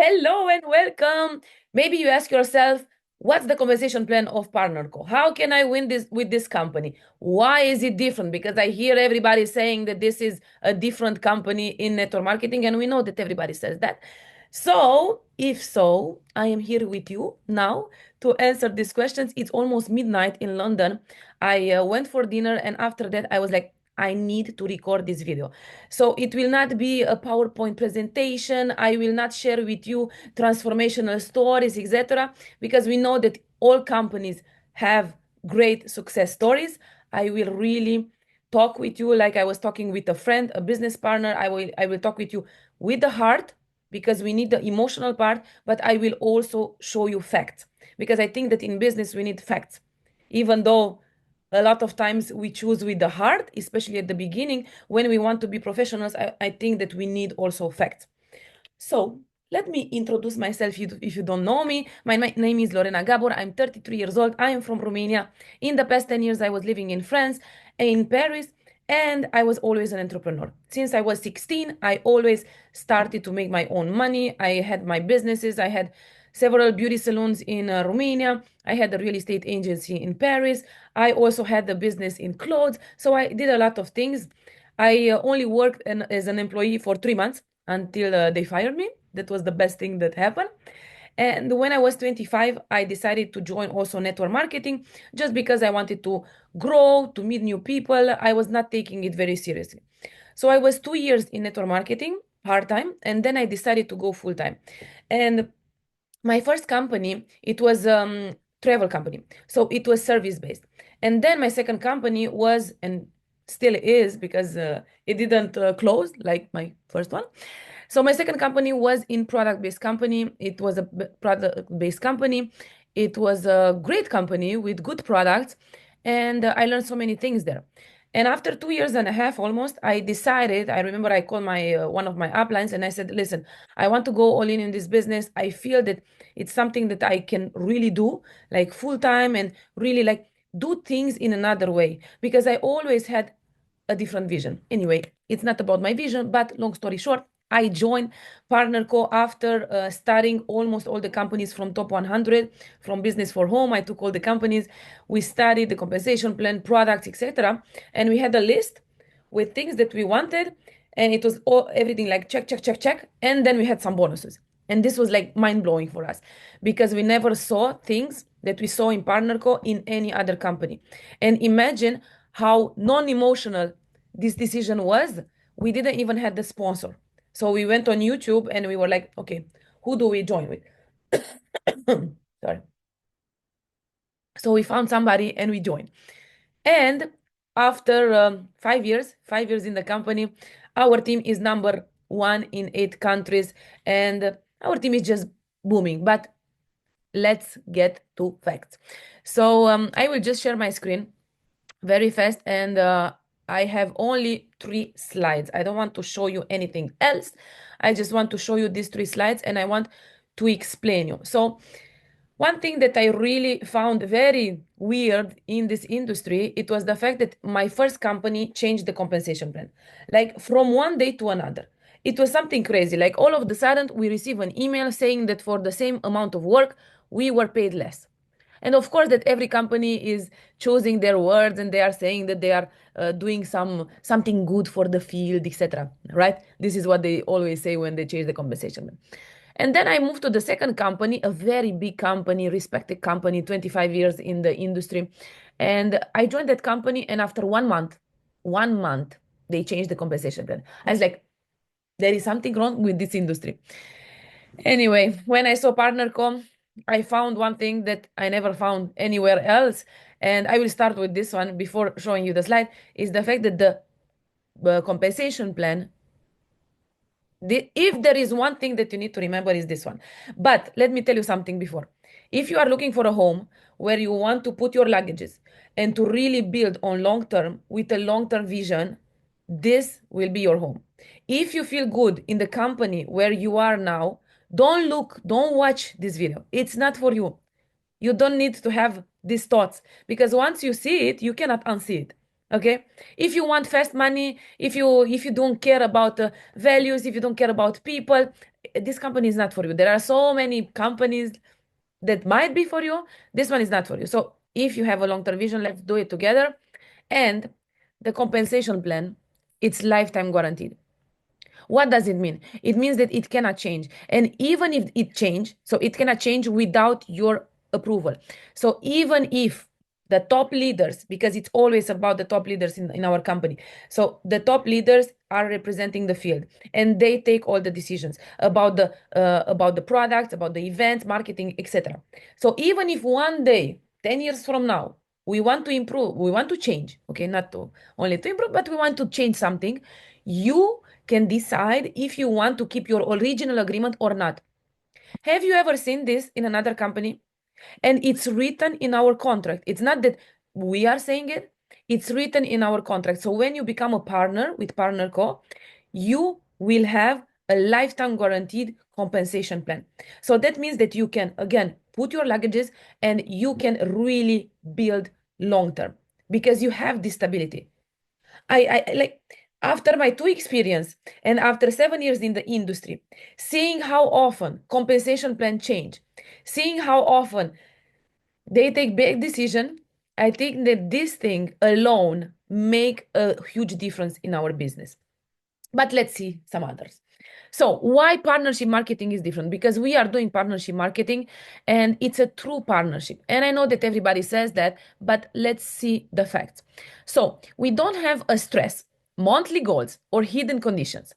Hello and welcome. Maybe you ask yourself, what's the compensation plan of PartnerCo? How can I win this with this company? Why is it different? Because I hear everybody saying that this is a different company in network marketing, and we know that everybody says that. So, if so, I am here with you now to answer these questions. It's almost midnight in London. I went for dinner, and after that, I was like, I need to record this video. So it will not be a PowerPoint presentation. I will not share with you transformational stories, etc., because we know that all companies have great success stories. I will really talk with you like I was talking with a friend, a business partner. I will talk with you with the heart because we need the emotional part, but I will also show you facts because I think that in business we need facts. Even though a lot of times we choose with the heart, especially at the beginning, when we want to be professionals, I think that we need also facts. So let me introduce myself if you don't know me. My name is Lorena Gabor. I'm 33 years old. I am from Romania. In the past 10 years, I was living in France, in Paris, and I was always an entrepreneur. Since I was 16, I always started to make my own money. I had my businesses. I had several beauty salons in Romania. I had a real estate agency in Paris. I also had a business in clothes. So I did a lot of things. I only worked as an employee for 3 months until they fired me. That was the best thing that happened. And when I was 25, I decided to join also network marketing just because I wanted to grow, to meet new people. I was not taking it very seriously. So I was 2 years in network marketing part time, and then I decided to go full time. And my first company, it was travel company. So it was service based. And then my second company was, and still is because it didn't close like my first one. So my second company was in product-based company. It was a product-based company. It was a great company with good products, and I learned so many things there. And after 2 years and a half almost, I decided, I remember I called my one of my uplines and I said, listen, I want to go all in this business. I feel that it's something that I can really do like full time and really like do things in another way because I always had a different vision. Anyway, it's not about my vision, but long story short, I joined PartnerCo after studying almost all the companies from top 100, from business for home. I took all the companies. We studied the compensation plan, products, etc. And we had a list with things that we wanted. And it was all everything like check, check, check, check. And then we had some bonuses. And this was like mind blowing for us because we never saw things that we saw in PartnerCo in any other company. And imagine how non-emotional this decision was. We didn't even have the sponsor. So we went on YouTube and we were like, okay, who do we join with? Sorry. So we found somebody and we joined. And after 5 years, 5 years in the company, our team is number one in 8 countries and our team is just booming. But let's get to facts. So I will just share my screen very fast and I have only 3 slides. I don't want to show you anything else. I just want to show you these 3 slides and I want to explain you. So one thing that I really found very weird in this industry, it was the fact that my first company changed the compensation plan, like from one day to another. It was something crazy. Like all of the sudden, we receive an email saying that for the same amount of work, we were paid less. And of course, that every company is choosing their words and they are saying that they are doing something good for the field, etc. Right? This is what they always say when they change the compensation. And then I moved to the second company, a very big company, respected company, 25 years in the industry. And I joined that company, and after 1 month, they changed the compensation plan. I was like, there is something wrong with this industry. Anyway, when I saw PartnerCom, I found one thing that I never found anywhere else. And I will start with this one before showing you the slide, is the fact that the compensation plan, if there is one thing that you need to remember is this one. But let me tell you something before. If you are looking for a home where you want to put your luggages and to really build on long term with a long term vision, this will be your home. If you feel good in the company where you are now, don't watch this video. It's not for you. You don't need to have these thoughts because once you see it, you cannot unsee it. Okay, if you want fast money, if you don't care about values, if you don't care about people, this company is not for you. There are so many companies that might be for you. This one is not for you. So if you have a long-term vision, let's do it together. And the compensation plan, it's lifetime guaranteed. What does it mean? It means that it cannot change. And even if it change, so it cannot change without your approval. So even if the top leaders, because it's always about the top leaders in our company. So the top leaders are representing the field and they take all the decisions about the products, about the events, marketing, etc. So even if one day, 10 years from now, we want to improve, we want to change, okay, not to only to improve, but we want to change something, you can decide if you want to keep your original agreement or not. Have you ever seen this in another company? And it's written in our contract. It's not that we are saying it, it's written in our contract. So when you become a partner with PartnerCO, you will have a lifetime guaranteed compensation plan. So that means that you can, again, put your luggages and you can really build long term because you have this stability. I like after my two experience and after 7 years in the industry, seeing how often compensation plan change, seeing how often they take big decision, I think that this thing alone make a huge difference in our business. But let's see some others. So why partnership marketing is different? Because we are doing partnership marketing and it's a true partnership. And I know that everybody says that, but let's see the facts. So we don't have a stress, monthly goals, or hidden conditions.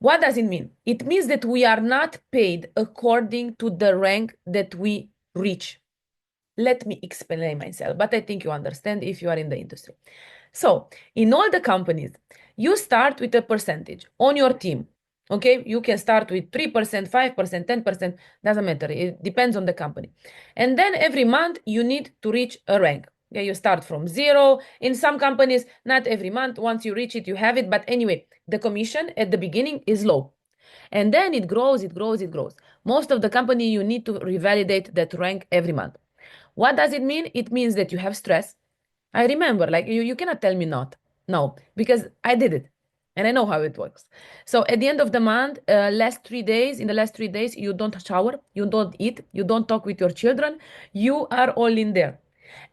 What does it mean? It means that we are not paid according to the rank that we reach. Let me explain myself, but I think you understand if you are in the industry. So, in all the companies, you start with a percentage on your team. Okay, you can start with 3%, 5%, 10%, doesn't matter. It depends on the company. And then every month you need to reach a rank. Okay, you start from zero. In some companies, not every month. Once you reach it, you have it. But anyway, the commission at the beginning is low. And then it grows, it grows, it grows. Most of the company, you need to revalidate that rank every month. What does it mean? It means that you have stress. I remember, like you cannot tell me not. No, because I did it and I know how it works. So at the end of the month, in the last 3 days, you don't shower, you don't eat, you don't talk with your children. You are all in there.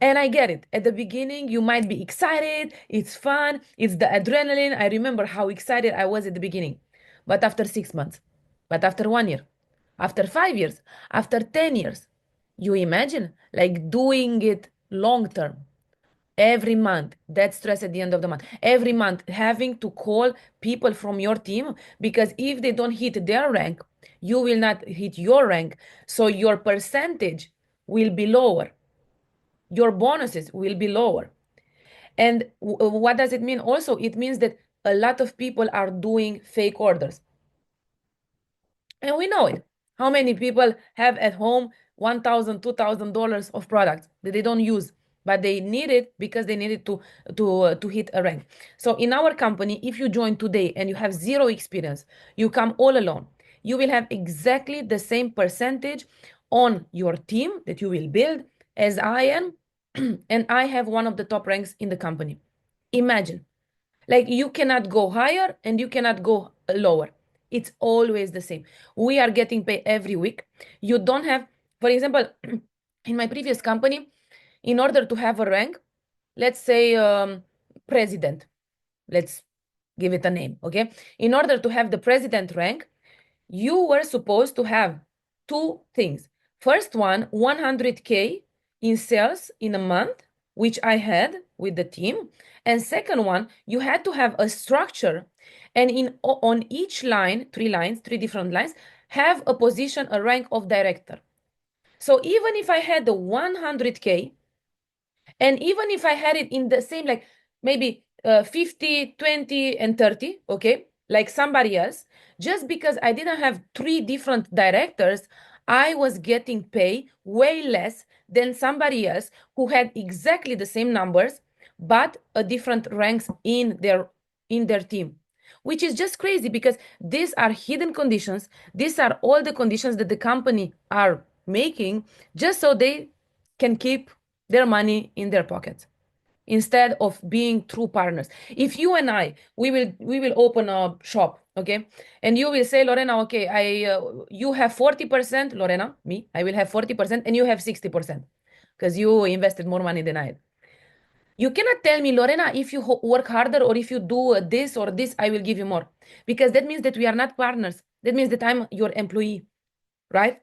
And I get it. At the beginning, you might be excited. It's fun. It's the adrenaline. I remember how excited I was at the beginning. But after 6 months, but after 1 year, after 5 years, after 10 years, you imagine like doing it long term every month, that stress at the end of the month, every month having to call people from your team because if they don't hit their rank, you will not hit your rank. So your percentage will be lower, your bonuses will be lower. And what does it mean? Also, it means that a lot of people are doing fake orders. And we know it. How many people have at home $1,000, $2,000 of products that they don't use, but they need it because they need it to hit a rank. So in our company, if you join today and you have zero experience, you come all alone. You will have exactly the same percentage on your team that you will build as I am, and I have one of the top ranks in the company. Imagine, like you cannot go higher and you cannot go lower. It's always the same. We are getting paid every week. You don't have, for example, in my previous company, in order to have a rank, let's say president, let's give it a name, okay? In order to have the president rank, you were supposed to have two things. First one, 100K in sales in a month, which I had with the team. And second one, you had to have a structure and on each line, three different lines, have a position, a rank of director. So even if I had the 100K, and even if I had it in the same, like maybe 50, 20, and 30, okay, like somebody else, just because I didn't have three different directors, I was getting paid way less than somebody else who had exactly the same numbers, but a different ranks in their team, which is just crazy because these are hidden conditions. These are all the conditions that the company are making just so they can keep their money in their pockets. instead of being true partners. If you and I, we will open a shop, okay? And you will say, Lorena, okay, you have 40%, Lorena, me, I will have 40%, and you have 60% because you invested more money than I had. You cannot tell me, Lorena, if you work harder or if you do this or this, I will give you more. Because that means that we are not partners. That means that I'm your employee, right?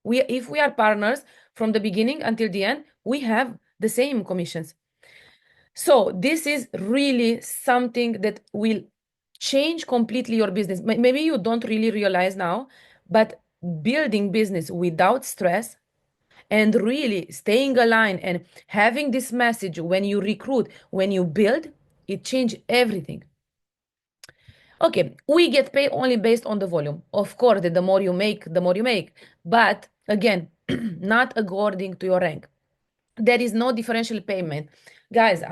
If we are partners from the beginning until the end, we have the same commissions. So this is really something that will change completely your business. Maybe you don't really realize now, but building business without stress and really staying aligned and having this message when you recruit, when you build, it changes everything. Okay, we get paid only based on the volume. Of course, the more you make, the more you make. But again, not according to your rank. There is no differential payment. Guys,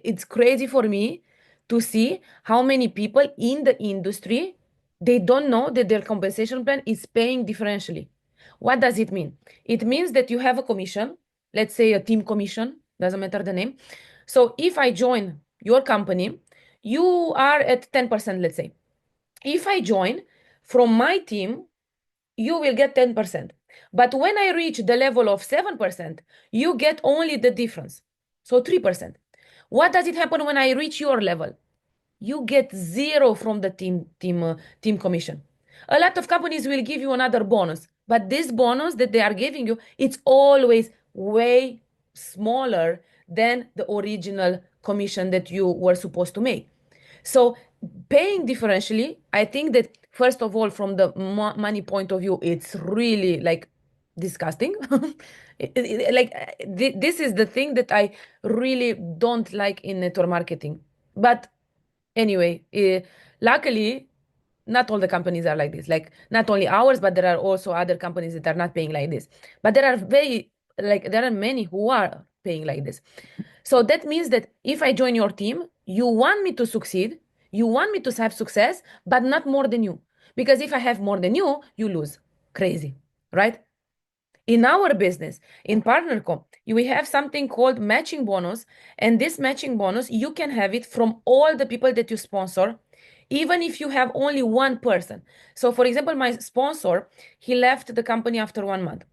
it's crazy for me to see how many people in the industry, they don't know that their compensation plan is paying differentially. What does it mean? It means that you have a commission, let's say a team commission, doesn't matter the name. So if I join your company, you are at 10%, let's say. If I join from my team, you will get 10%. But when I reach the level of 7%, you get only the difference. So 3%. What does it happen when I reach your level? You get zero from the team commission. A lot of companies will give you another bonus, but this bonus that they are giving you, it's always way smaller than the original commission that you were supposed to make. So paying differentially, I think that first of all, from the money point of view, it's really like disgusting. This is the thing that I really don't like in network marketing. But anyway, luckily, not all the companies are like this. Like not only ours, but there are also other companies that are not paying like this. But there are many who are paying like this. So that means that if I join your team, you want me to succeed, you want me to have success, but not more than you. Because if I have more than you lose. Crazy, right? In our business, in PartnerCo, we have something called matching bonus. And this matching bonus, you can have it from all the people that you sponsor, even if you have only one person. So for example, my sponsor, he left the company after 1 month.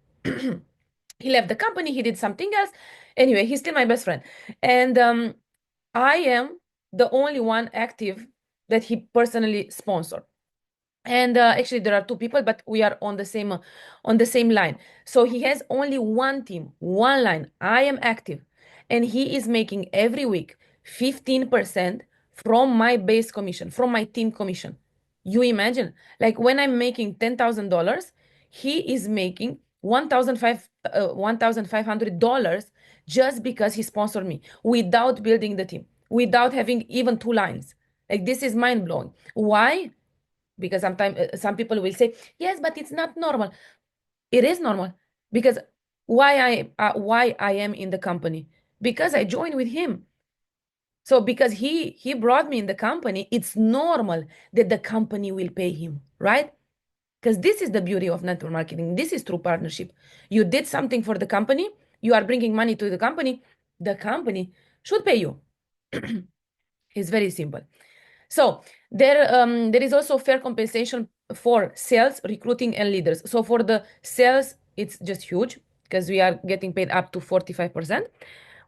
He left the company, he did something else. Anyway, he's still my best friend. And I am the only one active that he personally sponsored. And actually there are two people, but we are on the same line. So he has only one team, one line. I am active, and he is making every week 15% from my base commission, from my team commission. You imagine, like when I'm making $10,000, he is making $1,500 just because he sponsored me without building the team, without having even two lines. Like this is mind blowing. Why? Because sometimes some people will say, yes, but it's not normal. It is normal. Because why I am in the company? Because I joined with him. So because he brought me in the company, it's normal that the company will pay him, right? Because this is the beauty of network marketing. This is true partnership. You did something for the company, you are bringing money to the company should pay you. It's very simple. So there is also fair compensation for sales, recruiting, and leaders. So for the sales, it's just huge because we are getting paid up to 45%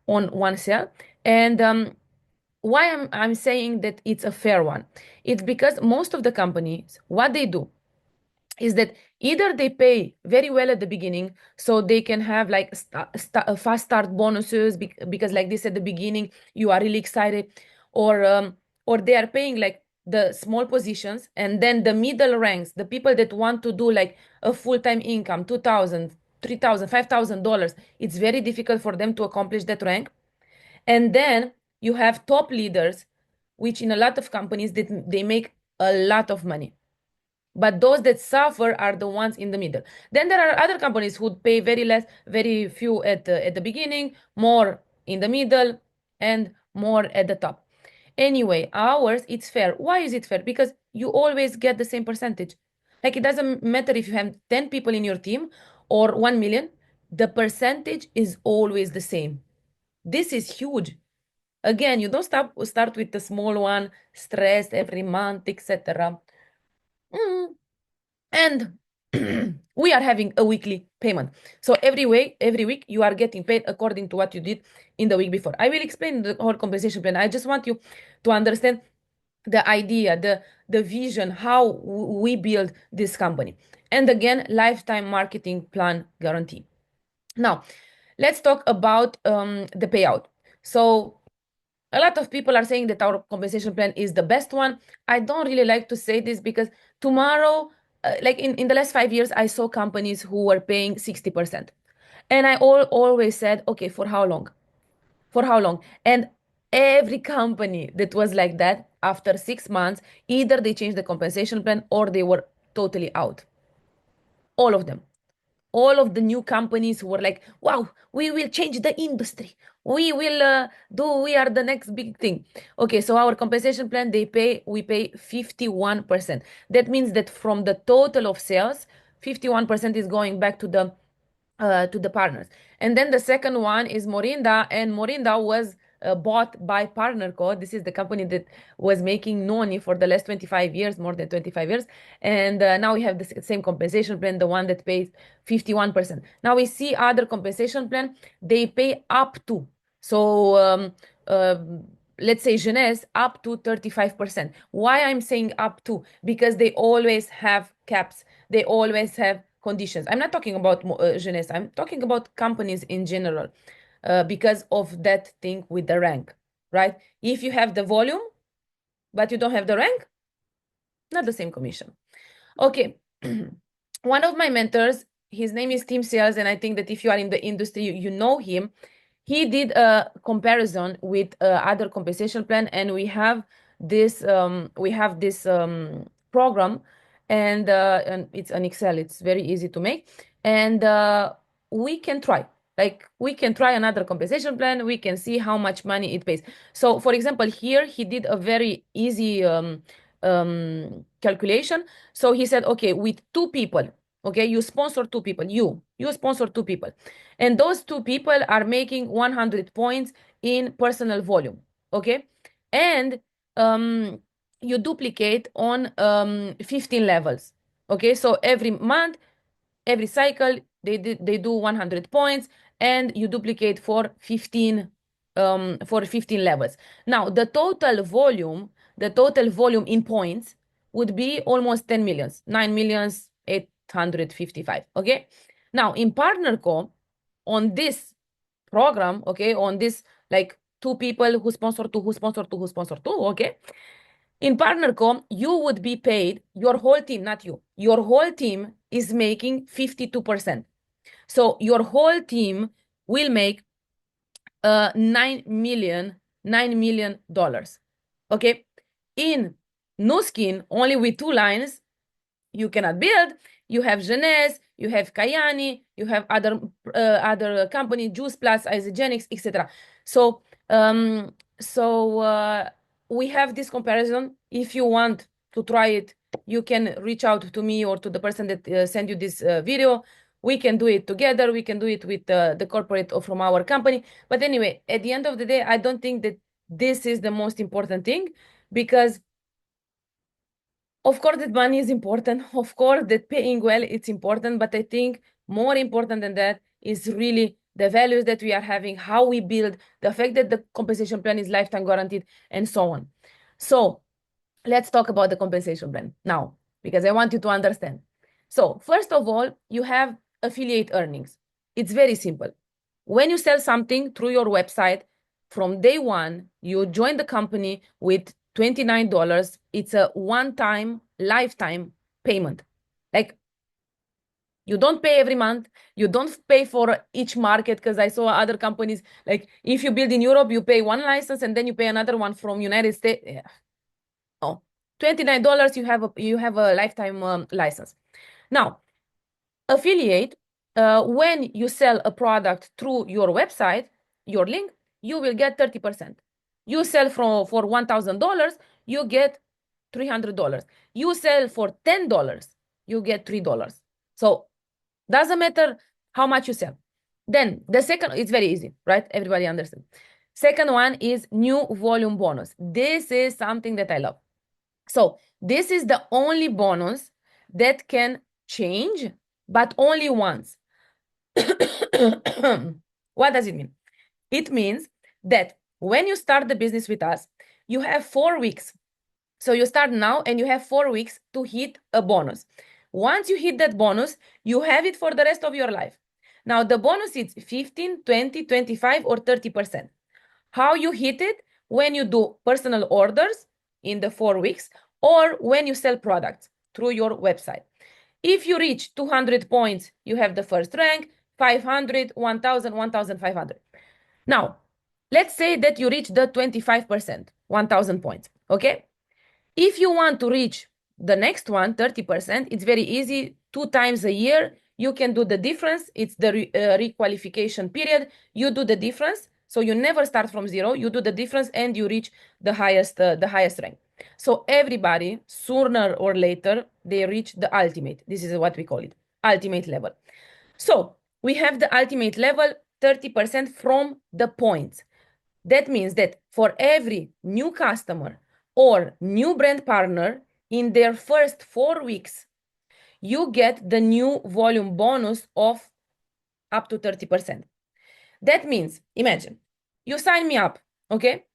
on one sale. And why I'm saying that it's a fair one? It's because most of the companies, what they do is that either they pay very well at the beginning so they can have like fast start bonuses because like this at the beginning you are really excited, or they are paying like the small positions, and then the middle ranks, the people that want to do like a full-time income, 2,000, 3,000, $5,000, it's very difficult for them to accomplish that rank. And then you have top leaders, which in a lot of companies they make a lot of money, but those that suffer are the ones in the middle. Then there are other companies who pay very less, very few at the beginning, more in the middle, and more at the top. Anyway, ours, it's fair. Why is it fair? Because you always get the same percentage. Like it doesn't matter if you have 10 people in your team or 1 million, the percentage is always the same. This is huge. Again, you don't start with the small one, stressed every month, etc. And we are having a weekly payment. So every week you are getting paid according to what you did in the week before. I will explain the whole compensation plan. I just want you to understand the idea, the vision, how we build this company. And again, lifetime marketing plan guarantee. Now, let's talk about the payout. So a lot of people are saying that our compensation plan is the best one. I don't really like to say this because tomorrow, like in the last 5 years, I saw companies who were paying 60%. And I always said, okay, for how long? For how long? And every company that was like that, after 6 months, either they changed the compensation plan or they were totally out. All of them. All of the new companies who were like, wow, we will change the industry. We are the next big thing. Okay, so our compensation plan, we pay 51%. That means that from the total of sales, 51% is going back to the partners. And then the second one is Morinda, and Morinda was bought by PartnerCo. This is the company that was making Noni for the last 25 years, more than 25 years. And now we have the same compensation plan, the one that pays 51%. Now we see other compensation plan, they pay up to. So uh, let's say Jeunesse up to 35%. Why I'm saying up to? Because they always have caps. They always have conditions. I'm not talking about Jeunesse. I'm talking about companies in general because of that thing with the rank, right? If you have the volume, but you don't have the rank, not the same commission. Okay. One of my mentors, his name is Tim Sales, and I think that if you are in the industry, you know him. He did a comparison with other compensation plan, and we have this program, and it's an Excel. It's very easy to make, and we can try. Like we can try another compensation plan. We can see how much money it pays. So, for example, here he did a very easy calculation. So he said, okay, with two people, okay, you sponsor two people, you sponsor two people, and those two people are making 100 points in personal volume, okay, and you duplicate on 15 levels, okay, so every month, every cycle, they do 100 points, and you duplicate for 15 levels. Now the total volume in points would be almost 10 millions, 9 millions 855. Okay. Now in PartnerCo, on this program, okay, on this, like, two people who sponsor two, who sponsor two, who sponsor two, okay, in PartnerCo, you would be paid, your whole team, not you, your whole team is making 52%. So your whole team will make $9 million. Okay. In Nu Skin, only with two lines, you cannot build. You have Jeunesse, you have Kayani, you have other company, Juice Plus, Isogenics, etc. So we have this comparison. If you want to try it, you can reach out to me or to the person that sent you this video. We can do it together. We can do it with the corporate or from our company. But anyway, at the end of the day, I don't think that this is the most important thing, because of course that money is important. Of course that paying well, it's important. But I think more important than that is really the values that we are having, how we build, the fact that the compensation plan is lifetime guaranteed, and so on. So let's talk about the compensation plan now, because I want you to understand. So first of all, you have affiliate earnings. It's very simple. When you sell something through your website, from day one, you join the company with $29. It's a one-time, lifetime payment. Like, you don't pay every month. You don't pay for each market, because I saw other companies, like, if you build in Europe, you pay one license and then you pay another one from United States. Yeah. No, $29, you have a lifetime license. Now, affiliate, when you sell a product through your website, your link, you will get 30%. You sell for $1,000, you get $300. You sell for $10, you get $3. So doesn't matter how much you sell. Then the second, it's very easy, right? Everybody understands. Second one is new volume bonus. This is something that I love. So this is the only bonus that can change, but only once. What does it mean? It means that when you start the business with us, you have 4 weeks. So you start now and you have 4 weeks to hit a bonus. Once you hit that bonus, you have it for the rest of your life. Now the bonus is 15, 20, 25, or 30%. How you hit it? When you do personal orders in the 4 weeks or when you sell products through your website. If you reach 200 points, you have the first rank, 500, 1000, 1500. Now, let's say that you reach the 25%, 1000 points, okay? If you want to reach the next one, 30%, it's very easy. 2 times a year, you can do the difference. It's the requalification period. You do the difference. So you never start from zero. You do the difference and you reach the highest rank. So everybody, sooner or later, they reach the ultimate. This is what we call it, ultimate level. So we have the ultimate level, 30% from the points. That means that for every new customer or new brand partner in their first 4 weeks, you get the new volume bonus of up to 30%. That means, imagine, you sign me up, okay?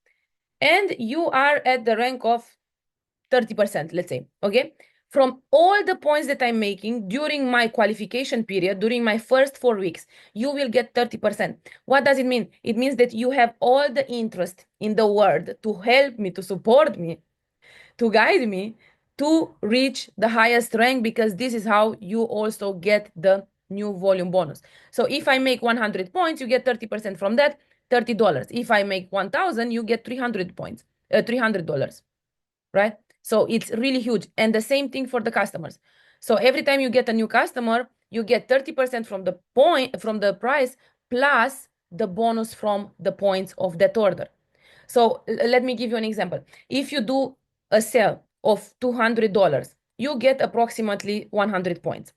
And you are at the rank of 30%, let's say, okay? From all the points that I'm making during my qualification period, during my first 4 weeks, you will get 30%. What does it mean? It means that you have all the interest in the world to help me, to support me, to guide me to reach the highest rank, because this is how you also get the new volume bonus. So if I make 100 points, you get 30% from that, $30. If I make 1000, you get 300 points, $300, right? So it's really huge. And the same thing for the customers. So every time you get a new customer, you get 30% from the price plus the bonus from the points of that order. So let me give you an example. If you do a sale of $200, you get approximately 100 points.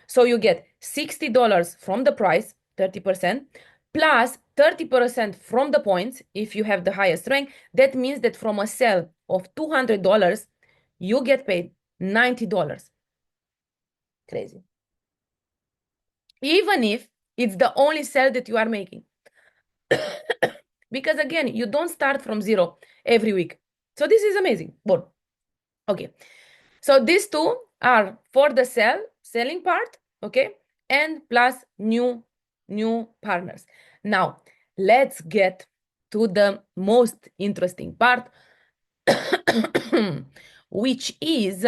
So you get $60 from the price, 30%, plus 30% from the points if you have the highest rank. That means that from a sale of $200, you get paid $90. Crazy. Even if it's the only sale that you are making. Because again, you don't start from zero every week. So this is amazing. But okay. So these two are for the selling part, okay? And plus new partners. Now, let's get to the most interesting part, which is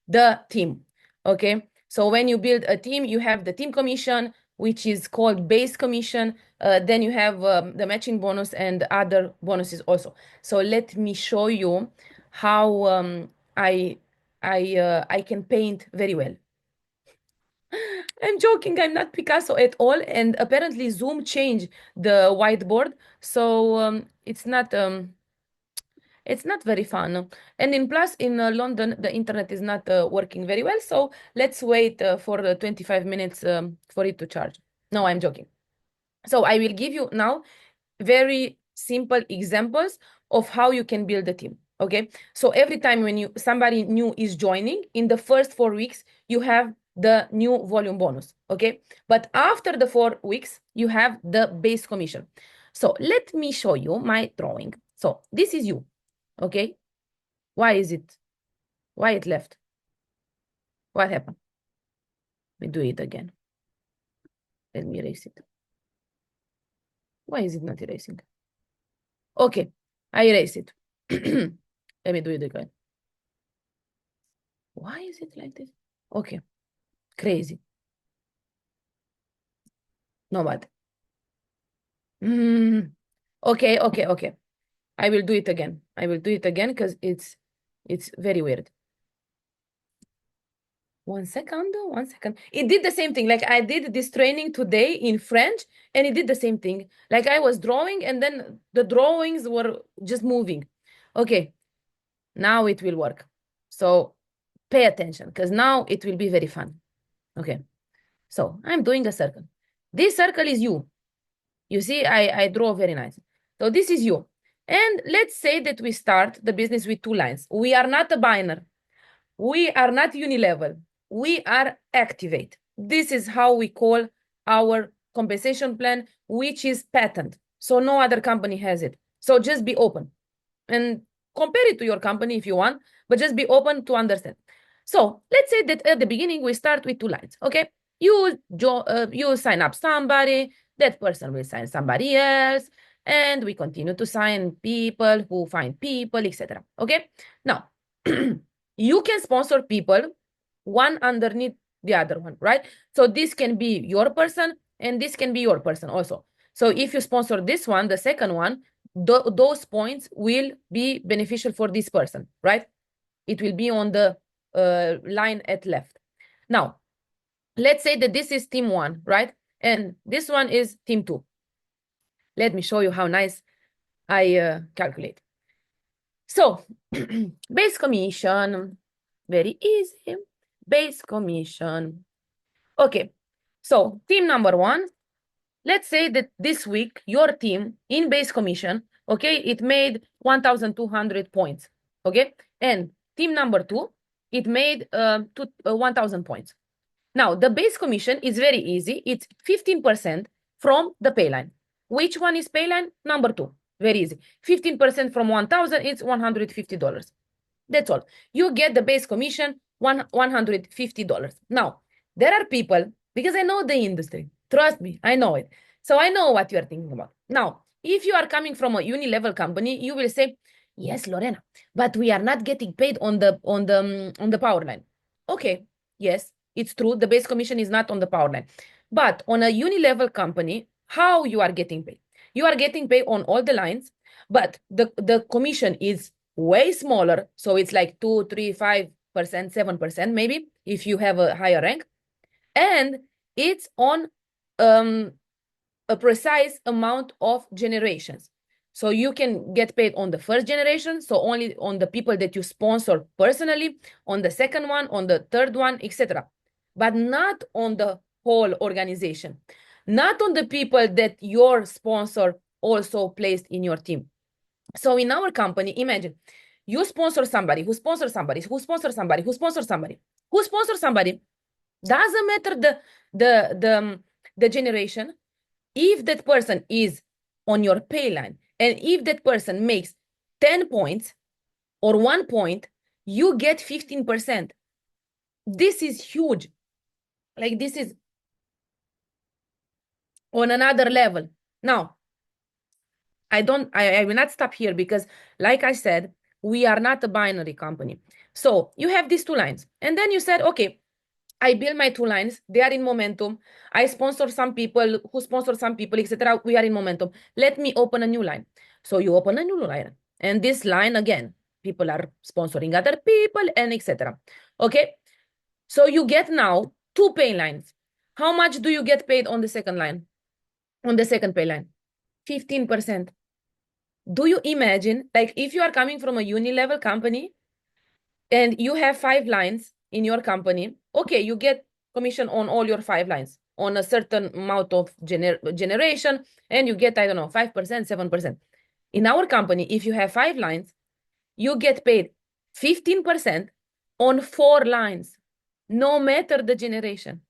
the team, okay? So when you build a team, you have the team commission, which is called base commission. Then you have the matching bonus and other bonuses also. So let me show you how I can paint very well. I'm joking. I'm not Picasso at all. And apparently Zoom changed the whiteboard, so it's not very fun. And in plus, in London, the internet is not working very well. So let's wait for 25 minutes for it to charge. No, I'm joking. So I will give you now very simple examples of how you can build a team. Okay. So every time when somebody new is joining, in the first 4 weeks, you have the new volume bonus. Okay. But after the 4 weeks, you have the base commission. So let me show you my drawing. So this is you. Okay. Why it left? What happened? Let me do it again. Let me erase it. Why is it not erasing? Okay, I erase it. Let me do it again. Why is it like this? Okay, crazy. No bad. Okay. I will do it again. Because it's very weird. One second. It did the same thing. Like I did this training today in French and it did the same thing. Like I was drawing and then the drawings were just moving. Okay, now it will work. So pay attention because now it will be very fun. Okay, so I'm doing a circle. This circle is you. You see, I draw very nice. So this is you. And let's say that we start the business with 2 lines. We are not a binary. We are not unilevel. We are activate. This is how we call our compensation plan, which is patent. So no other company has it. So just be open and compare it to your company if you want, but just be open to understand. So let's say that at the beginning, we start with 2 lines, okay? You sign up somebody, that person will sign somebody else, and we continue to sign people who find people, etc. Okay? Now, you can sponsor people one underneath the other one, right? So this can be your person, and this can be your person also. So if you sponsor this one, the second one, those points will be beneficial for this person, right? It will be on the line at left. Now, let's say that this is team 1, right? And this one is team 2. Let me show you how nice I calculate. So, base commission, very easy. Base commission. Okay, so team number 1, let's say that this week, your team in base commission, okay, it made 1,200 points, okay? And team number 2, it made 1,000 points. Now, the base commission is very easy. It's 15% from the pay line. Which one is pay line? Number 2. Very easy. 15% from 1,000, it's $150. That's all. You get the base commission, $150. Now, there are people, because I know the industry, trust me, I know it. So I know what you are thinking about. Now, if you are coming from a uni-level company, you will say, yes, Lorena, but we are not getting paid on the power line. Okay, yes, it's true. The base commission is not on the power line. But on a uni-level company, how you are getting paid? You are getting paid on all the lines, but the commission is way smaller. So it's like 2, 3, 5%, 7%, maybe, if you have a higher rank. And it's on a precise amount of generations. So you can get paid on the first generation, so only on the people that you sponsor personally, on the second one, on the third one, etc. But not on the whole organization, not on the people that your sponsor also placed in your team. So in our company, imagine you sponsor somebody, who sponsors somebody, who sponsors somebody, who sponsors somebody, who sponsors somebody. Doesn't matter the generation. If that person is on your pay line, and if that person makes 10 points or 1 point, you get 15%. This is huge. Like, this is on another level. Now, I will not stop here because, like I said, we are not a binary company. So you have these 2 lines. And then you said, okay, I build my 2 lines. They are in momentum. I sponsor some people who sponsor some people, etc. We are in momentum. Let me open a new line. So you open a new line. And this line, again, people are sponsoring other people and etc. Okay. So you get now 2 pay lines. How much do you get paid on the second line? On the second pay line? 15%. Do you imagine, like, if you are coming from a uni-level company and you have 5 lines in your company, okay, you get commission on all your 5 lines on a certain amount of generation, and you get, I don't know, 5%, 7%. In our company, if you have 5 lines, you get paid 15% on 4 lines, no matter the generation.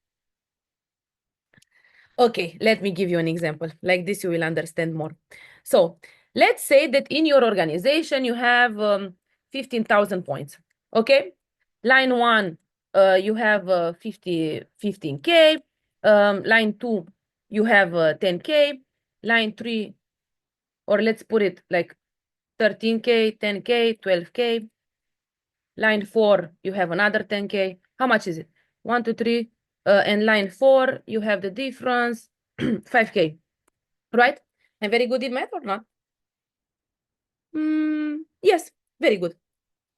Okay, let me give you an example. Like this, you will understand more. So let's say that in your organization, you have 15,000 points. Okay, line 1, you have 15K. Line 2, you have 10K. Line 3, or let's put it like 13K, 10K, 12K. Line 4, you have another 10K. How much is it? 1, 2, 3. And line 4, you have the difference, 5K. Right? I'm very good in math or not? Yes, very good.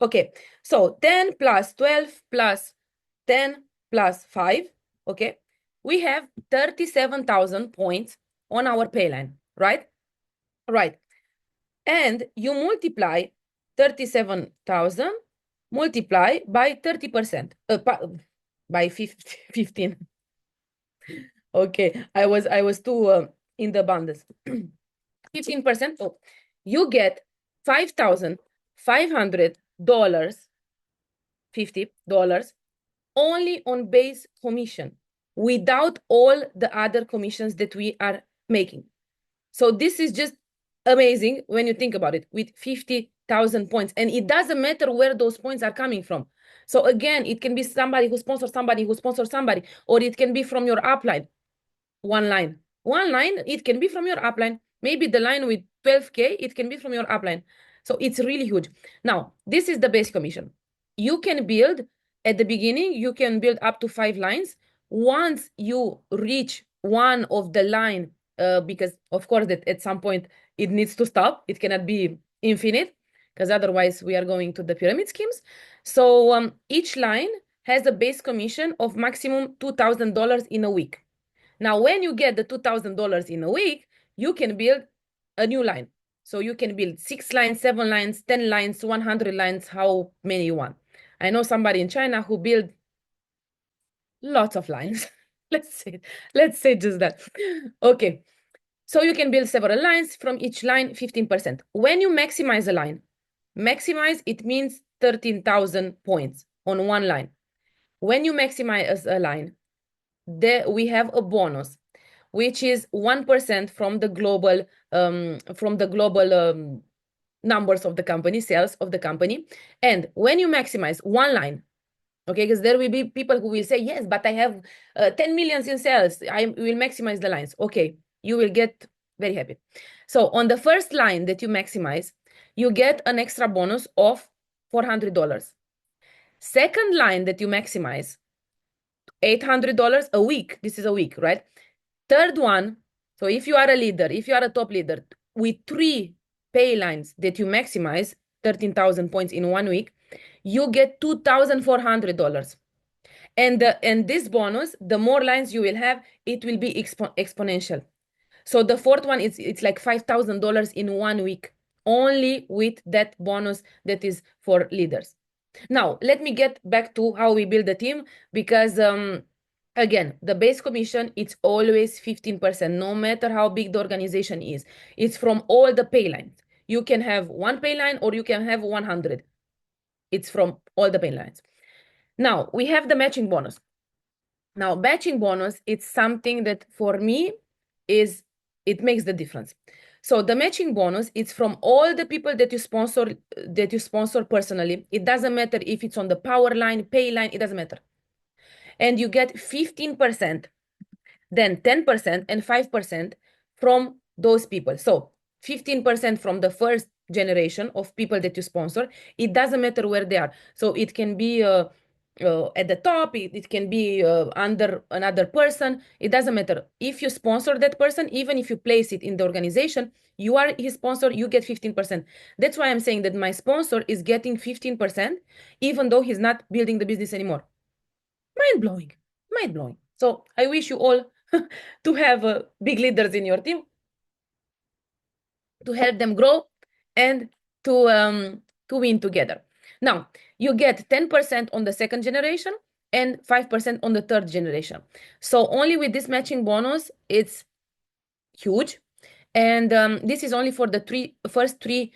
Okay, so 10 plus 12 plus 10 plus 5, okay? We have 37,000 points on our pay line, right? Right. And you multiply 37,000 multiply by 30%, by 15. Okay, I was too in the bundles. 15%, oh, you get $5,500, $50 only on base commission without all the other commissions that we are making. So this is just amazing when you think about it, with 50,000 points. And it doesn't matter where those points are coming from. So again, it can be somebody who sponsors somebody who sponsors somebody, or it can be from your upline. One line, it can be from your upline. Maybe the line with 12K, it can be from your upline. So it's really huge. Now, this is the base commission. You can build at the beginning, you can build up to 5 lines. Once you reach one of the line, because of course that at some point it needs to stop. It cannot be infinite, because otherwise we are going to the pyramid schemes. So each line has a base commission of maximum $2,000 in a week. Now, when you get the $2,000 in a week, you can build a new line. So you can build 6 lines, 7 lines, 10 lines, 100 lines, how many you want. I know somebody in China who built lots of lines. let's say just that. Okay. So you can build several lines, from each line 15%. When you maximize a line, maximize, it means 13,000 points on one line. When you maximize a line, we have a bonus, which is 1% from the global numbers of the company, sales of the company. And when you maximize one line, okay, because there will be people who will say, yes, but I have 10 millions in sales, I will maximize the lines. Okay, you will get very happy. So on the first line that you maximize, you get an extra bonus of $400. Second line that you maximize, $800 a week. This is a week, right? Third one, so if you are a leader, if you are a top leader, with 3 pay lines that you maximize, 13,000 points in 1 week, you get $2,400. And this bonus, the more lines you will have, it will be exponential. So the fourth one, it's like $5,000 in 1 week, only with that bonus that is for leaders. Now, let me get back to how we build the team, because again, the base commission, it's always 15%, no matter how big the organization is. It's from all the pay lines. You can have 1 pay line or you can have 100. It's from all the pay lines. Now, we have the matching bonus. Now, matching bonus, it's something that for me it makes the difference. So the matching bonus, it's from all the people that you sponsor personally. It doesn't matter if it's on the power line, pay line, it doesn't matter. And you get 15%, then 10% and 5% from those people. So 15% from the first generation of people that you sponsor. It doesn't matter where they are. So it can be at the top, it can be under another person. It doesn't matter. If you sponsor that person, even if you place it in the organization, you are his sponsor, you get 15%. That's why I'm saying that my sponsor is getting 15%, even though he's not building the business anymore. Mind blowing. So I wish you all to have big leaders in your team, to help them grow and to win together. Now, you get 10% on the second generation and 5% on the third generation. So only with this matching bonus, it's huge. And this is only for the first three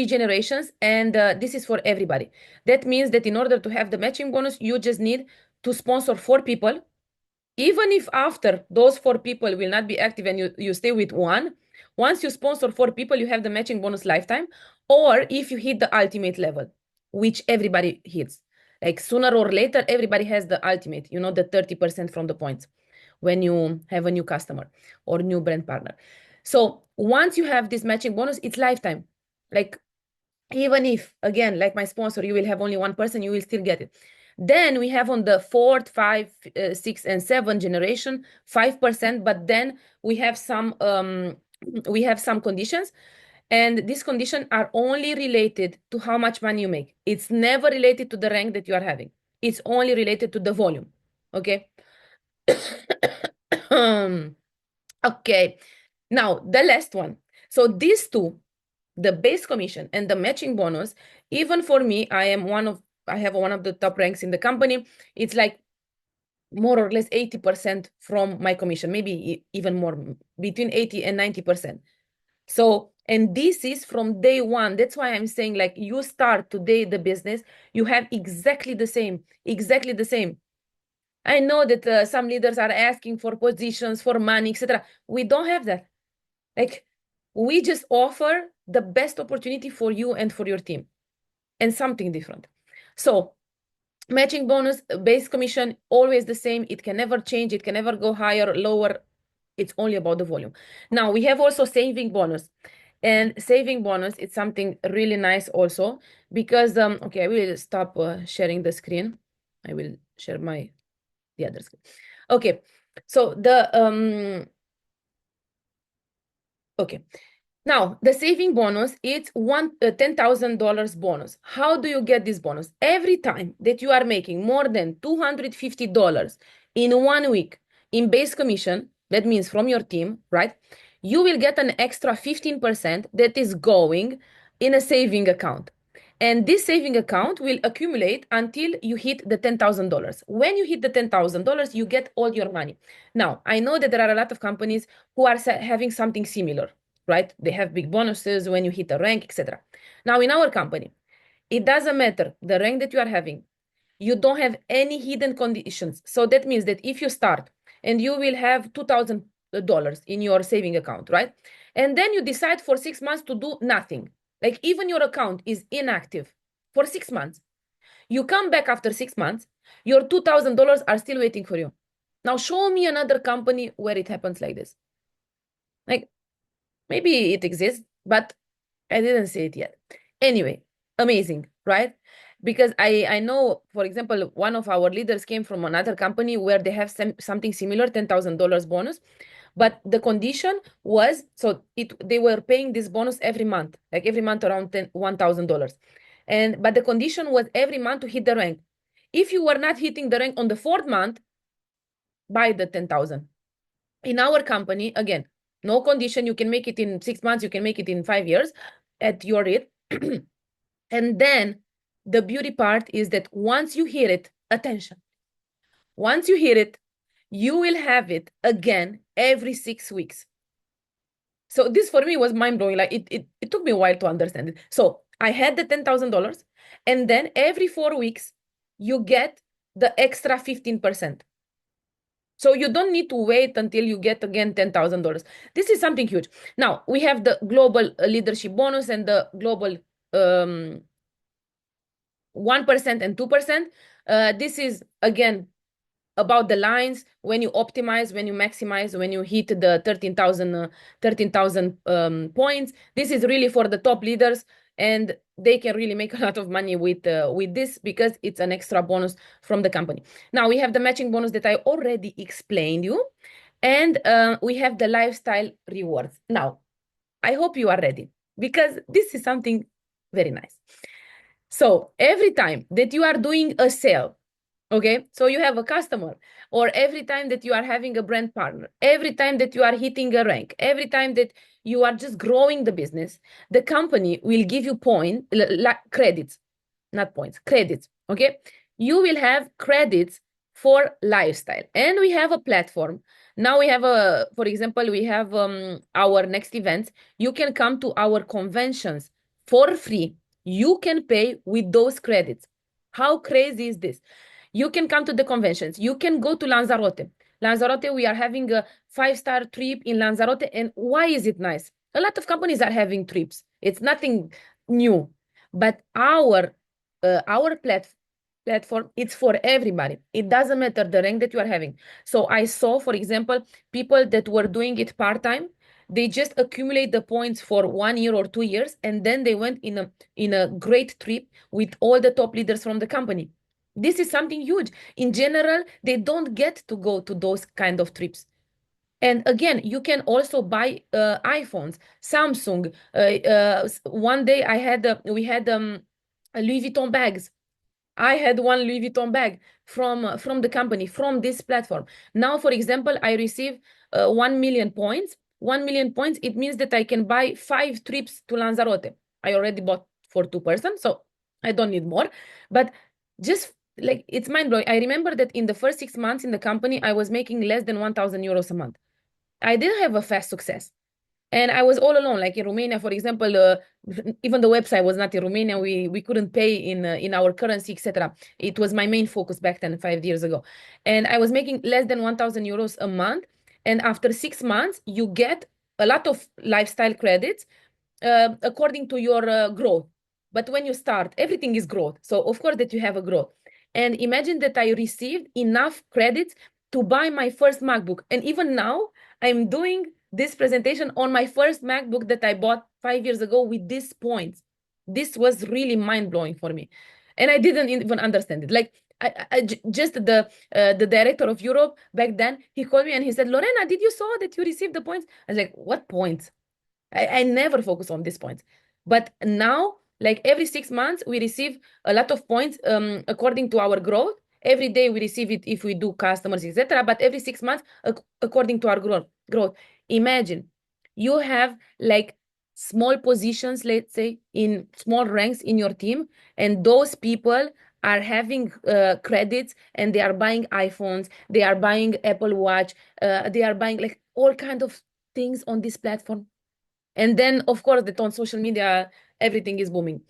generations, and this is for everybody. That means that in order to have the matching bonus, you just need to sponsor 4 people. Even if after those 4 people will not be active and you stay with one, once you sponsor 4 people, you have the matching bonus lifetime. Or if you hit the ultimate level, which everybody hits, like sooner or later, everybody has the ultimate, the 30% from the points when you have a new customer or new brand partner. So once you have this matching bonus, it's lifetime. Like, even if, again, like my sponsor, you will have only 1 person, you will still get it. Then we have on the 4th, 5, 6, and 7 generation 5%, but then we have some conditions, and these conditions are only related to how much money you make. It's never related to the rank that you are having. It's only related to the volume. Okay. Okay. Now the last one. So these two, the base commission and the matching bonus, even for me, I have one of the top ranks in the company. It's like more or less 80% from my commission, maybe even more, between 80 and 90%. So, and this is from day one. That's why I'm saying, like, you start today the business, you have exactly the same, exactly the same. I know that some leaders are asking for positions, for money, etc. We don't have that. Like, we just offer the best opportunity for you and for your team, and something different. So, matching bonus, base commission, always the same. It can never change. It can never go higher, lower. It's only about the volume. Now, we have also saving bonus. And saving bonus, it's something really nice also, because, okay, I will stop sharing the screen. I will share the other screen. Okay, so okay. Now, the saving bonus, it's $10,000 bonus. How do you get this bonus? Every time that you are making more than $250 in 1 week in base commission, that means from your team, right? You will get an extra 15% that is going in a saving account. And this saving account will accumulate until you hit the $10,000. When you hit the $10,000, you get all your money. Now, I know that there are a lot of companies who are having something similar, right? They have big bonuses when you hit a rank, etc. Now, in our company, it doesn't matter the rank that you are having. You don't have any hidden conditions. So that means that if you start and you will have $2,000 in your saving account, right? And then you decide for 6 months to do nothing. Like, even your account is inactive for 6 months. You come back after 6 months, your $2,000 are still waiting for you. Now, show me another company where it happens like this. Like, maybe it exists, but I didn't see it yet. Anyway, amazing, right? Because I know, for example, one of our leaders came from another company where they have something similar, $10,000 bonus. But the condition was, so they were paying this bonus every month, like every month around $1,000. But the condition was every month to hit the rank. If you were not hitting the rank on the fourth month, buy the 10,000. In our company, again, no condition. You can make it in 6 months. You can make it in 5 years at your rate. And then the beauty part is that once you hear it, attention, once you hear it, you will have it again every 6 weeks. So this for me was mind-blowing. Like, it took me a while to understand it. So I had the $10,000, and then every 4 weeks, you get the extra 15%. So you don't need to wait until you get again $10,000. This is something huge. Now, we have the global leadership bonus and the global 1% and 2%. This is, again, about the lines, when you optimize, when you maximize, when you hit the 13,000 points. This is really for the top leaders, and they can really make a lot of money with this, because it's an extra bonus from the company. Now, we have the matching bonus that I already explained you, and we have the lifestyle rewards. Now, I hope you are ready, because this is something very nice. So every time that you are doing a sale, okay, so you have a customer, or every time that you are having a brand partner, every time that you are hitting a rank, every time that you are just growing the business, the company will give you credits, not points, credits, okay? You will have credits for lifestyle. And we have a platform. Now we have for example, we have our next events. You can come to our conventions for free. You can pay with those credits. How crazy is this? You can come to the conventions. You can go to Lanzarote. Lanzarote, we are having a 5-star trip in Lanzarote. And why is it nice? A lot of companies are having trips. It's nothing new. But our platform, it's for everybody. It doesn't matter the rank that you are having. So I saw, for example, people that were doing it part-time. They just accumulate the points for 1 year or 2 years, and then they went in a great trip with all the top leaders from the company. This is something huge. In general, they don't get to go to those kind of trips. And again, you can also buy iPhones, Samsung. One day we had Louis Vuitton bags. I had one Louis Vuitton bag from the company, from this platform. Now, for example, I receive 1 million points. 1 million points, it means that I can buy 5 trips to Lanzarote. I already bought for 2 persons, so I don't need more. But just like it's mind blowing. I remember that in the first 6 months in the company, I was making less than 1,000 euros a month. I didn't have a fast success. And I was all alone. Like in Romania, for example, even the website was not in Romania. We couldn't pay in our currency, etc. It was my main focus back then, 5 years ago. And I was making less than 1,000 euros a month. And after 6 months, you get a lot of lifestyle credits according to your growth. But when you start, everything is growth. So of course that you have a growth. And imagine that I received enough credits to buy my first MacBook. And even now, I'm doing this presentation on my first MacBook that I bought 5 years ago with these points. This was really mind blowing for me, and I didn't even understand it. Like just the director of Europe back then, he called me and he said, "Lorena, did you saw that you received the points?" I was like, "What points?" I never focus on these points. But now, like every 6 months, we receive a lot of points according to our growth. Every day we receive it if we do customers, etc. But every 6 months, according to our growth. Imagine you have like small positions, let's say, in small ranks in your team, and those people are having credits and they are buying iPhones, they are buying Apple Watch, they are buying like all kind of things on this platform. And then of course that on social media everything is booming.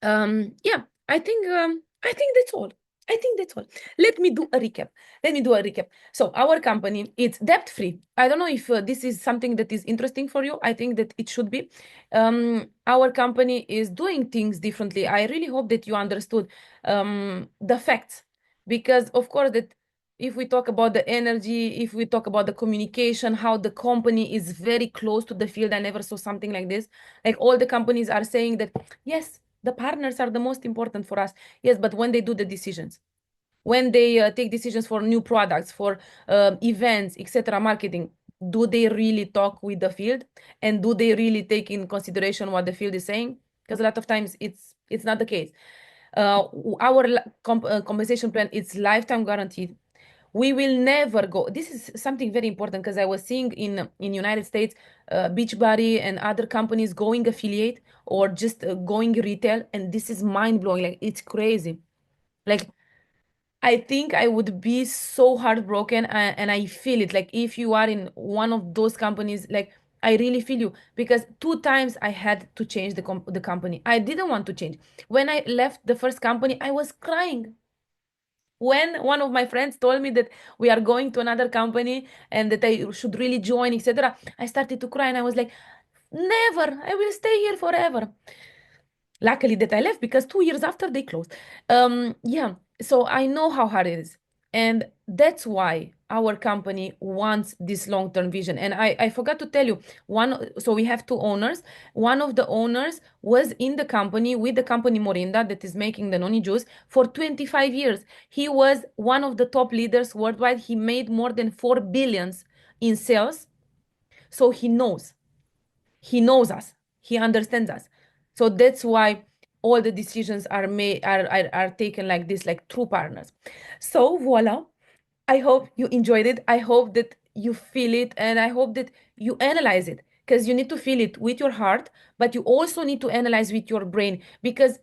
Yeah, I think that's all. I think that's all. Let me do a recap. So our company, it's debt free. I don't know if this is something that is interesting for you. I think that it should be. Our company is doing things differently. I really hope that you understood the facts, because of course that if we talk about the energy, if we talk about the communication, how the company is very close to the field, I never saw something like this. Like all the companies are saying that, yes, the partners are the most important for us. Yes, but when they do the decisions, when they take decisions for new products, for events, etc., marketing, do they really talk with the field, and do they really take in consideration what the field is saying? Because a lot of times it's not the case. Our compensation plan, it's lifetime guaranteed. We will never go. This is something very important, because I was seeing in United States, Beachbody and other companies going affiliate or just going retail, and this is mind blowing. Like it's crazy. Like I think I would be so heartbroken, and I feel it. Like if you are in one of those companies, like I really feel you, because 2 times I had to change the company. I didn't want to change. When I left the first company, I was crying. When one of my friends told me that we are going to another company and that I should really join, etc., I started to cry and I was like, never, I will stay here forever. Luckily that I left, because 2 years after they closed. Yeah, so I know how hard it is. And that's why our company wants this long-term vision. And I forgot to tell you, so we have two owners. One of the owners was in the company with the company Morinda that is making the noni juice for 25 years. He was one of the top leaders worldwide. He made more than 4 billions in sales. So he knows us, he understands us. So that's why all the decisions are made are taken like this, like true partners. So voila, I hope you enjoyed it. I hope that you feel it, and I hope that you analyze it, because you need to feel it with your heart, but you also need to analyze with your brain, because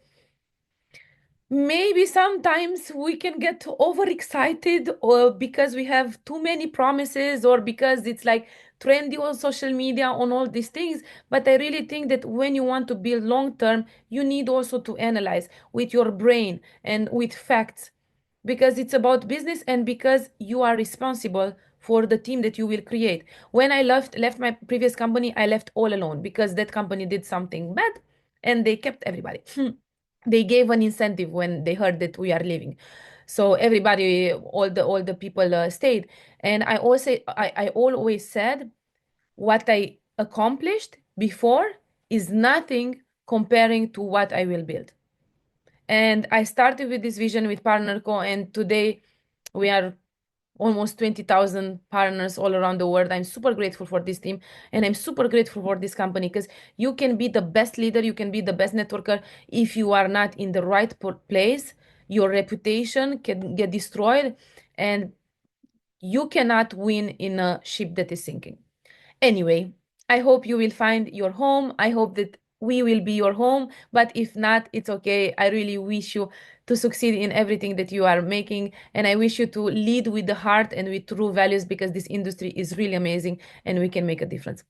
maybe sometimes we can get overexcited, or because we have too many promises, or because it's like trendy on social media on all these things. But I really think that when you want to build long term, you need also to analyze with your brain and with facts, because it's about business and because you are responsible for the team that you will create. When I left my previous company, I left all alone because that company did something bad and they kept everybody. They gave an incentive when they heard that we are leaving, so everybody, all the people stayed. And I always said, what I accomplished before is nothing comparing to what I will build. And I started with this vision with PartnerCo, and today we are almost 20,000 partners all around the world. I'm super grateful for this team, and I'm super grateful for this company, because you can be the best leader, you can be the best networker. If you are not in the right place, your reputation can get destroyed, and you cannot win in a ship that is sinking. Anyway, I hope you will find your home. I hope that we will be your home. But if not, it's okay. I really wish you to succeed in everything that you are making. And I wish you to lead with the heart and with true values, because this industry is really amazing and we can make a difference.